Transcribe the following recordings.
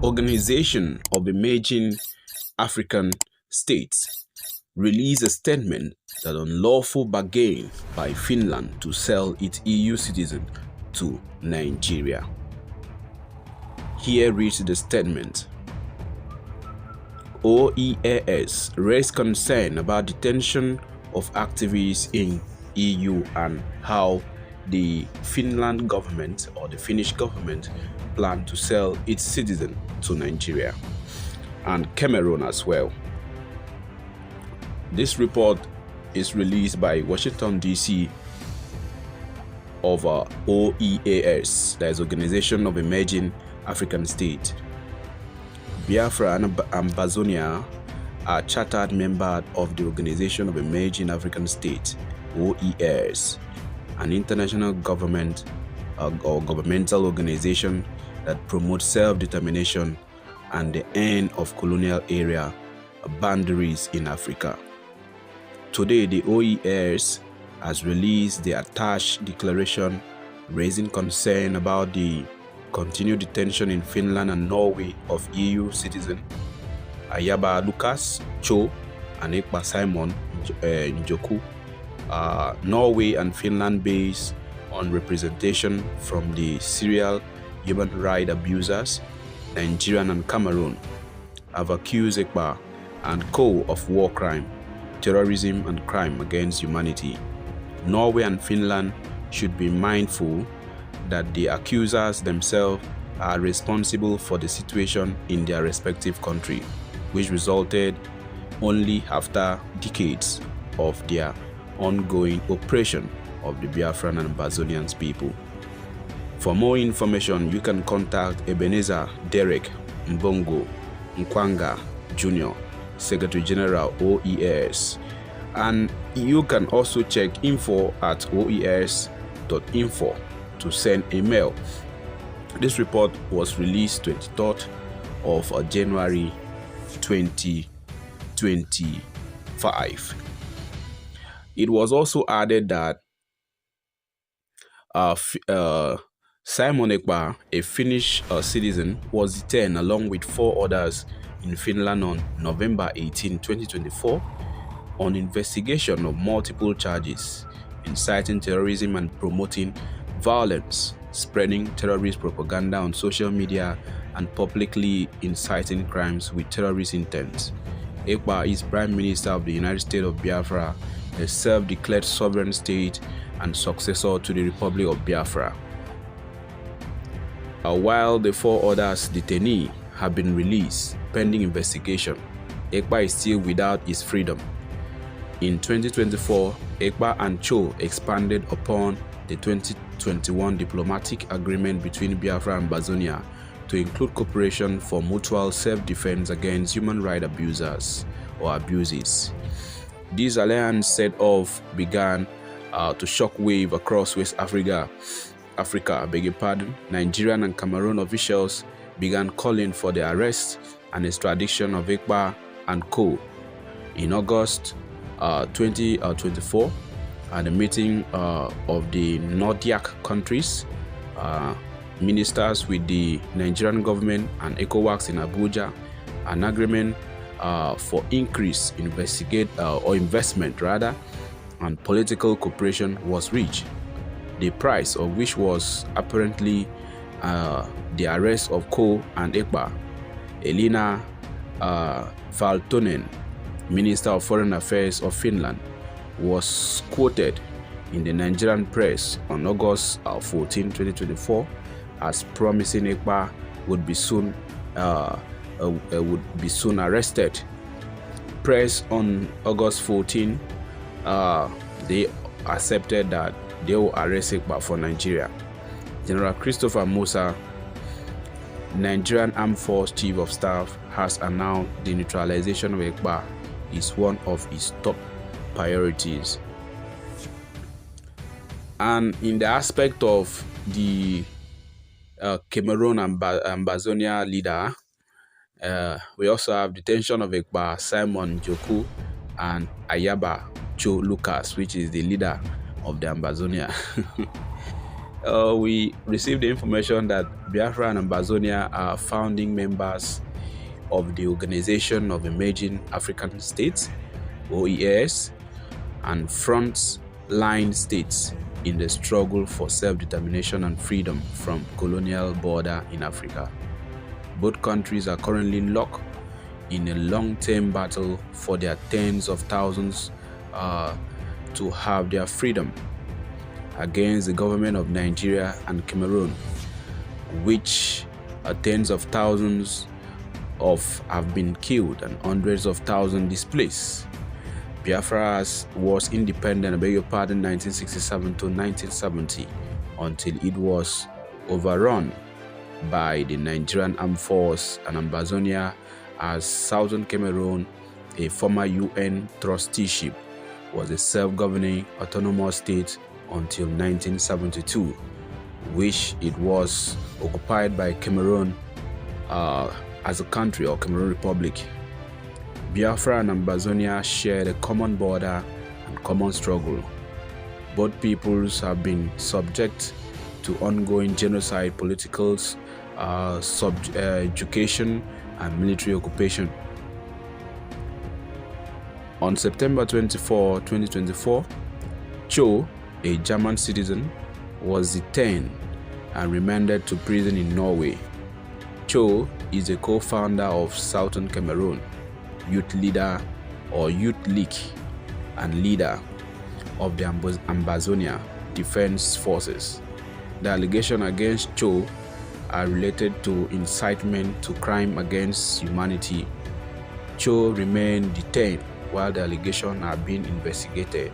Organization of Emerging African States released a statement that unlawful bargain by Finland to sell its EU citizen to Nigeria. Here reads the statement. Oeas raised concern about detention of activists in EU and how the Finland government or the Finnish government plan to sell its citizen to Nigeria and Cameroon as well. This report is released by Washington DC of OEAS, that is Organization of Emerging African States. Biafra and Ambazonia are chartered members of the Organization of Emerging African States, OEAS, an international government or governmental organization that promotes self-determination and the end of colonial area boundaries in Africa. Today, the OEAS has released the attached declaration raising concern about the continued detention in Finland and Norway of EU citizen Ayaba Lucas Cho and Ekpa Simon Njoku, Norway and Finland based on representation from the serial human rights abusers, Nigeria and Cameroon, have accused Ekpa and co of war crime, terrorism and crime against humanity. Norway and Finland should be mindful that the accusers themselves are responsible for the situation in their respective country, which resulted only after decades of their ongoing oppression of the Biafran and Ambazonian people. For more information, you can contact Ebenezer Derek Mbongo Nkwanga Jr., Secretary General OEAS, and you can also check info@oes.info to send a mail. This report was released 23rd of January 2025. It was also added that Simon Ekpa, a Finnish citizen, was detained along with 4 others in Finland on November 18, 2024 on investigation of multiple charges, inciting terrorism and promoting violence, spreading terrorist propaganda on social media, and publicly inciting crimes with terrorist intent. Ekpa is Prime Minister of the United States of Biafra, a self-declared sovereign state and successor to the Republic of Biafra. While the 4 others detainees have been released pending investigation, Ekpa is still without his freedom. In 2024, Ekpa and Cho expanded upon the 2021 diplomatic agreement between Biafra and Ambazonia to include cooperation for mutual self-defense against human rights abusers or abuses. This alliance set off began to shockwave across West Africa. Nigerian and Cameroon officials began calling for the arrest and extradition of Ekpa and co. In August 2024, at the meeting of the Nordic countries, ministers with the Nigerian government and ECOWAS in Abuja, an agreement for increased investment and political cooperation was reached, the price of which was apparently the arrest of Co and Ekpa. Elina Valtonen, Minister of Foreign Affairs of Finland, was quoted in the Nigerian press on August 14, 2024, as promising Ekpa would be soon arrested. Press on August 14, they accepted that they will arrest Ekpa for Nigeria. General Christopher Musa, Nigerian Armed Force Chief of Staff, has announced the neutralization of Ekpa is one of his top priorities. And in the aspect of the Cameroon and Ambazonia leader, we also have detention of Ekpa Simon Njoku and Ayaba Cho Lucas, which is the leader of the Ambazonia. We received the information that Biafra and Ambazonia are founding members of the Organization of Emerging African States, OEAS, and front-line states in the struggle for self-determination and freedom from colonial border in Africa. Both countries are currently locked in a long-term battle for their tens of thousands to have their freedom against the government of Nigeria and Cameroon, which tens of thousands have been killed and hundreds of thousands displaced. Biafra was independent, I beg your pardon, 1967 to 1970, until it was overrun by the Nigerian Armed Force, and Ambazonia as Southern Cameroon, a former UN trusteeship, was a self-governing autonomous state until 1972, which it was occupied by Cameroon as a country, or Cameroon Republic. Biafra and Ambazonia shared a common border and common struggle. Both peoples have been subject to ongoing genocide, political subjugation, and military occupation. On September 24, 2024, Cho, a German citizen, was detained and remanded to prison in Norway. Cho is a co-founder of Southern Cameroon, youth leader or Youth League, and leader of the Ambazonia Defense Forces. The allegations against Cho are related to incitement to crime against humanity. Cho remained detained while the allegations are being investigated.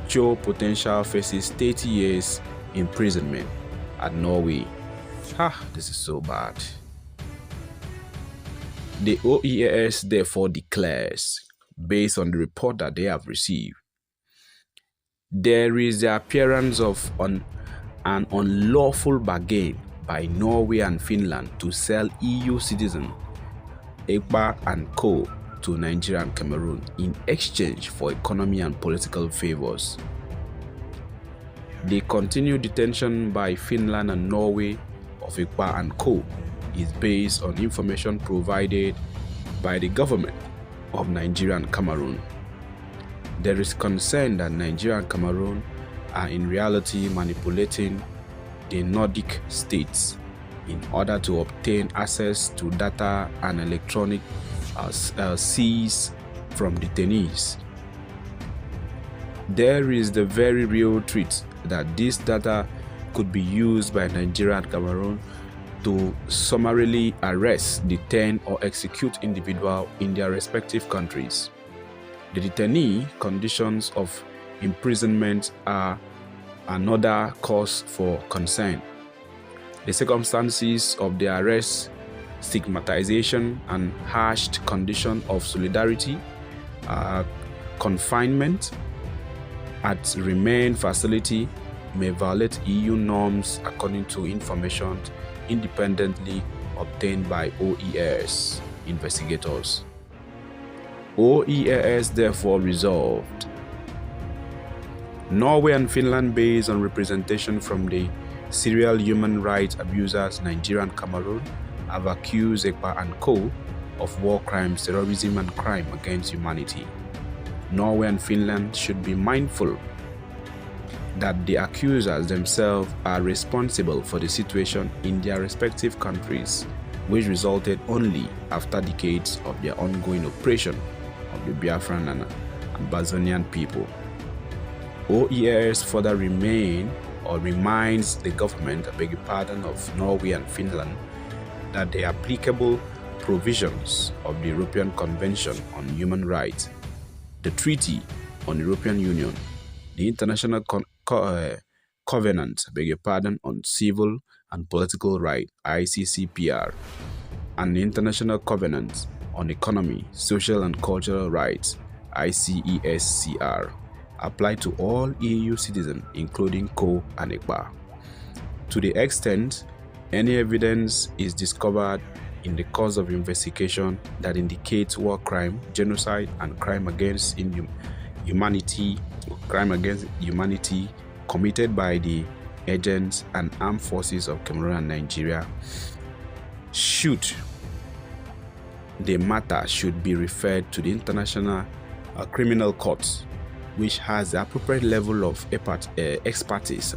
Cho potential faces 30 years imprisonment at Norway. This is so bad. The OEAS therefore declares, based on the report that they have received, there is the appearance of an unlawful bargain by Norway and Finland to sell EU citizen Ekpa and co. to Nigeria and Cameroon in exchange for economy and political favors. The continued detention by Finland and Norway of Ekpa and co. is based on information provided by the government of Nigeria and Cameroon. There is concern that Nigeria and Cameroon are in reality manipulating the Nordic states in order to obtain access to data and electronic seized from detainees. There is the very real threat that this data could be used by Nigeria and Cameroon to summarily arrest, detain, or execute individuals in their respective countries. The detainee conditions of imprisonment are another cause for concern. The circumstances of the arrest, stigmatization, and harsh condition of solidarity, confinement at remand facility may violate EU norms according to information independently obtained by OEAS investigators. OEAS therefore resolved. Norway and Finland, based on representation from the serial human rights abusers Nigeria and Cameroon, have accused Ekpa and co. of war crimes, terrorism, and crime against humanity. Norway and Finland should be mindful that the accusers themselves are responsible for the situation in their respective countries, which resulted only after decades of their ongoing oppression of the Biafran and Ambazonian people. OEAS further reminds the government, of Norway and Finland that the applicable provisions of the European Convention on Human Rights, the Treaty on the European Union, the International Covenant on Civil and Political Rights, ICCPR, and the International Covenant on Economy, Social and Cultural Rights, ICESCR, apply to all EU citizens, including co. and Ekpa. To the extent any evidence is discovered in the course of investigation that indicates war crime, genocide, and crime against humanity committed by the agents and armed forces of Cameroon and Nigeria, the matter should be referred to the International Criminal Court, which has the appropriate level of expertise,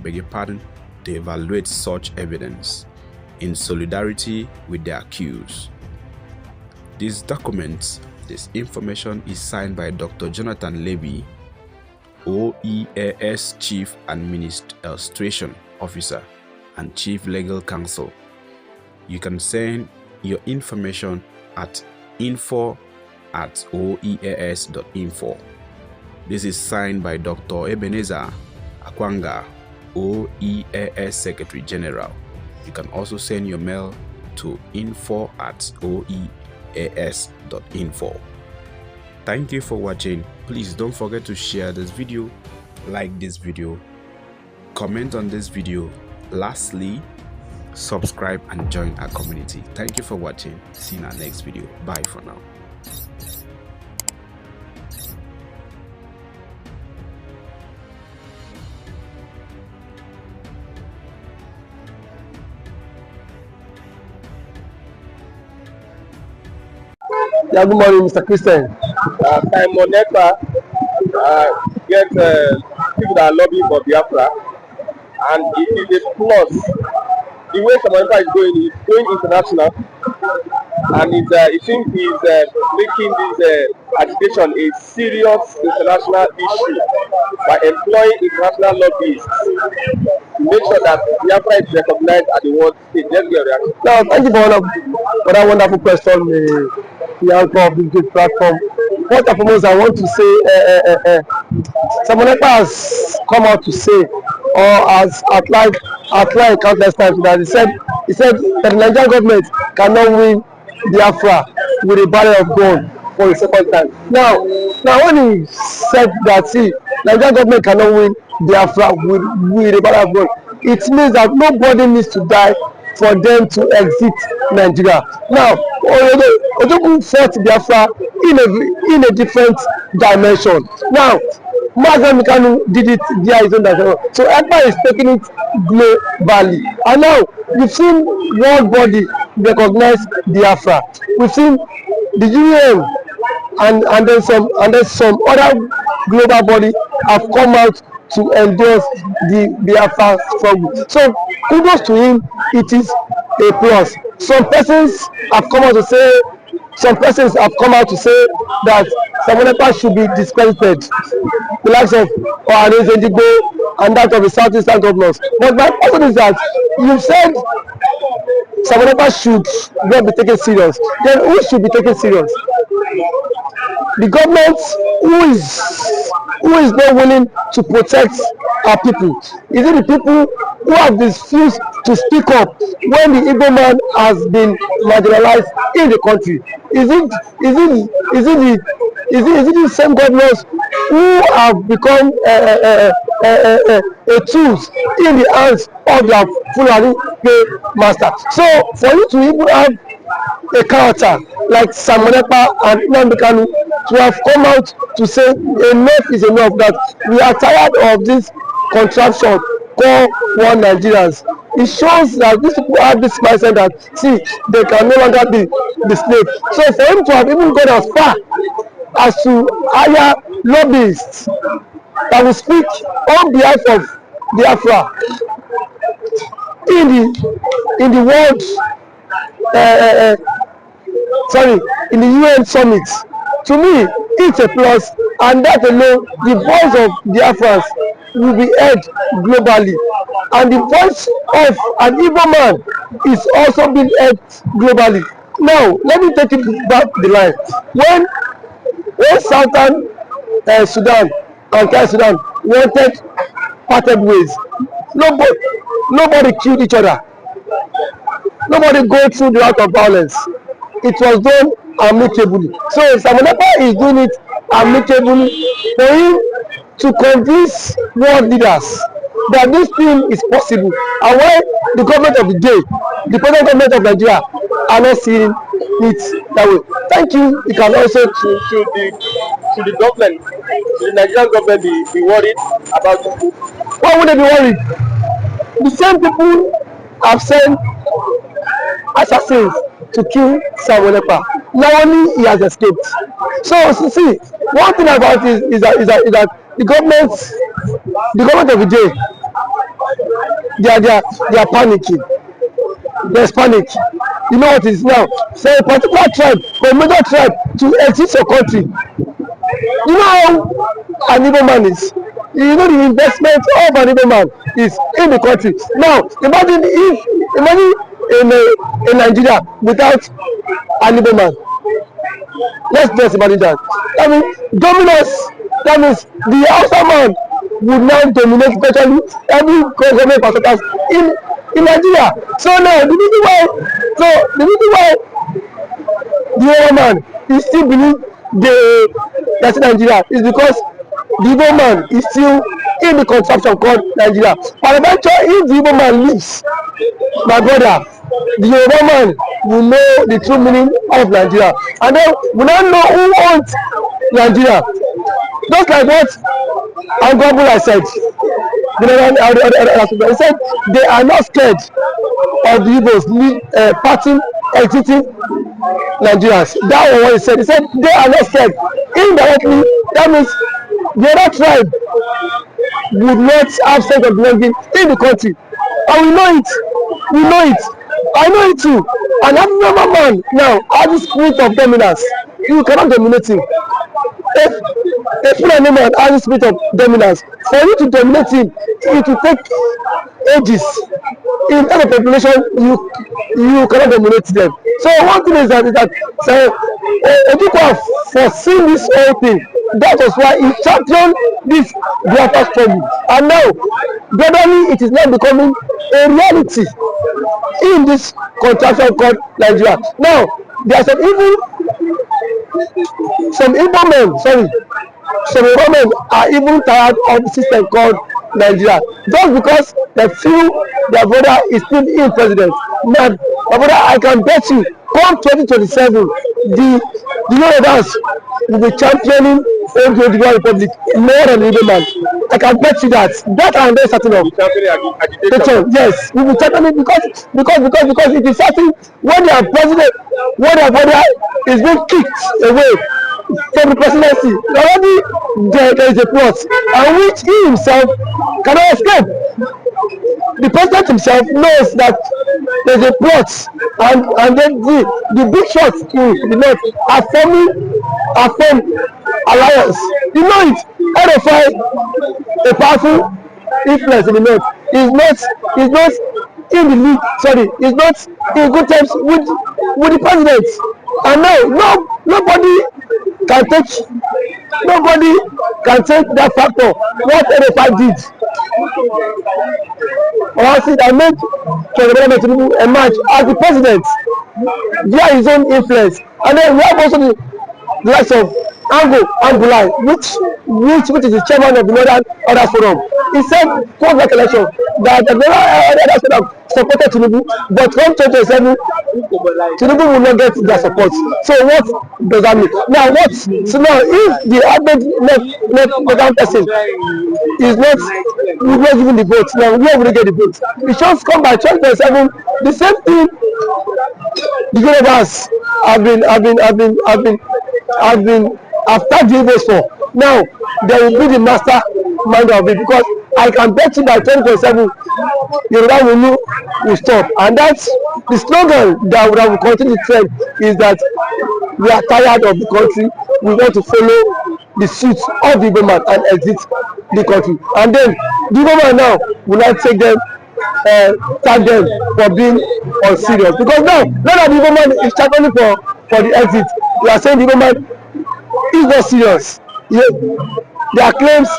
to evaluate such evidence in solidarity with the accused. This information is signed by Dr. Jonathan Levy, OEAS Chief Administration Officer and Chief Legal Counsel. You can send your information at info@oeas.info. This is signed by Dr. Ebenezer Akwanga, OEAS Secretary General. You can also send your mail to info@oeas.info. Thank you for watching. Please don't forget to share this video, like this video, comment on this video. Lastly, subscribe and join our community. Thank you for watching. See you in our next video. Bye for now. Yeah, good morning, Mr. Christian. Simon Ekpa get people that are lobbying for Biafra, and it is a plus. The way Simon Ekpa is going international, and it seems he's making this agitation a serious international issue by employing international lobbyists to make sure that Biafra is recognized at the world stage. Let's get a reaction. Now, thank you for that wonderful question. The anchor of this great platform. First and foremost, I want to say, Simon Ekpa has come out to say, or has outlined countless times, that he said that the Nigerian government cannot win Biafra with a barrel of gun for the second time. Now when he said that, see, Nigerian government cannot win Biafra with a barrel of gun, it means that nobody needs to die for them to exit Nigeria. Now, Ojoku fought Biafra in a different dimension. Now, nnamdikanu did it via his own dimension. So Ekpa is taking it globally. And now, we've seen world body recognize Biafra. We've seen the UN and then some other global body have come out to endorse the Biafra struggle. So kudos to him, it is a plus. Some persons have come out to say that Simon Ekpa should be discredited, the likes of Oeas and that of the Southeastern governors. But my question is that you said Simon Ekpa should not be taken serious. Then who should be taken serious? The government who is not willing to protect our people? Is it the people who have refused to speak up when the Igbo man has been marginalized in the country? Is it the same governors who have become a tools in the hands of their Fulani master? So for you to even have a character like Simon Ekpa and nnamdikanu to have come out to say enough is enough, that we are tired of this contraption called one Nigerians. It shows that these people have this mindset that, see, they can no longer be the slave. So for him to have even gone as far as to hire lobbyists that will speak on behalf of Biafra in the world in the UN summit, to me it's a plus, and that alone, the voice of Biafrans will be heard globally, and the voice of an Igbo man is also being heard globally. Now let me take it back the line. When Southern Sudan and South Sudan wanted parted ways, nobody killed each other. Nobody go through the route of violence. It was done amicably. So Simon Ekpa is doing it amicably for him to convince world leaders that this thing is possible, and why the government of the day, the present government of Nigeria, are not seeing it that way. Thank you. You can also should the government, should the Nigerian government be worried about this? Why would they be worried? The same people have sent assassins to kill Simon Ekpa. Now only he has escaped. So see, one thing about it is that the government of the day, they are panicking. There's panic. You know what it is now? For a particular tribe, for a major tribe to exit your country, you know how an Igbo man is. You know the investment of an Igbo man is in the country. Now imagine in Nigeria without an Igbo man. Let's just imagine that. I mean, dominance. That means the Hausa man would now dominate virtually every government percentage in Nigeria. So now the reason why the Igbo man is still believe that's in Nigeria is because the Igbo man is still in the contraption called Nigeria. And eventually, if the Igbo man leaves, my brother, the Yoruba man will know the true meaning of Nigeria, and then we now know who owns Nigeria. Just like what Unlawful has said. He said they are not scared of the Igbos parting, exiting Nigerians. That was what he said. He said they are not scared. Indirectly, that means the other tribe would not have sense of belonging in the country. And we know it. We know it. I know it too. An African man now has the spirit of dominance. You cannot dominate him. If a Fulani man has the spirit of dominance, for you to dominate him, it will take ages. In any population, you cannot dominate them. So one thing is that Ojukwu have foreseen this whole thing. That was why he championed this Biafra struggle. And now, gradually, it is now becoming a reality in this contraction called Nigeria. Now, there are some Igbo men are even tired of the system called Nigeria, just because they feel their brother is still in president. My brother, I can bet you, come 2027, the Yorubas will be championing the Republic more than the Igbo man. I can bet you that. That I am very certain of. Yes, we will championing because it is certain when their president, when their brother is being kicked away from the presidency, already there is a plot, and which he himself cannot escape. The president himself knows that there is a plot, and then the big shots in the north are forming alliance. You know it. RFI, a powerful influence in the north, is not in the league. Sorry, is not in good terms with the president. And now nobody can take that factor. What RFI did, or see that made President Tinubu emerge as the president via his own influence. And then we have also the likes of Angulai, which is the chairman of the Northern Order Forum. He said, post that election, that the Northern Order Forum supported Tinubu, but from 2027, Tinubu will not get their support. So what does that mean? Now so now if the average left person is not giving the vote, now where will they get the vote? It should come by 2027. The same thing the Yorubas have tagged the Igbos for. Now they will be the master mind of it, because I can bet you by 2027 Yoruba will stop. And that's the slogan that will continue to trend, is that we are tired of the country, we want to follow the suit of the Igbo man and exit the country. And then the Igbo man now will not take them, tag them for being unserious, because now that the Igbo man is championing for the exit, we are saying the Igbo man is not serious. There are claims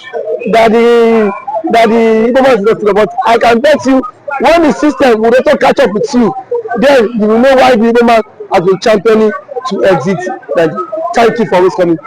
that the Igbo man is not serious, but I can bet you, when the system will also catch up with you, then you will know why the Igbo man has been championing to exit. Thank you for always coming.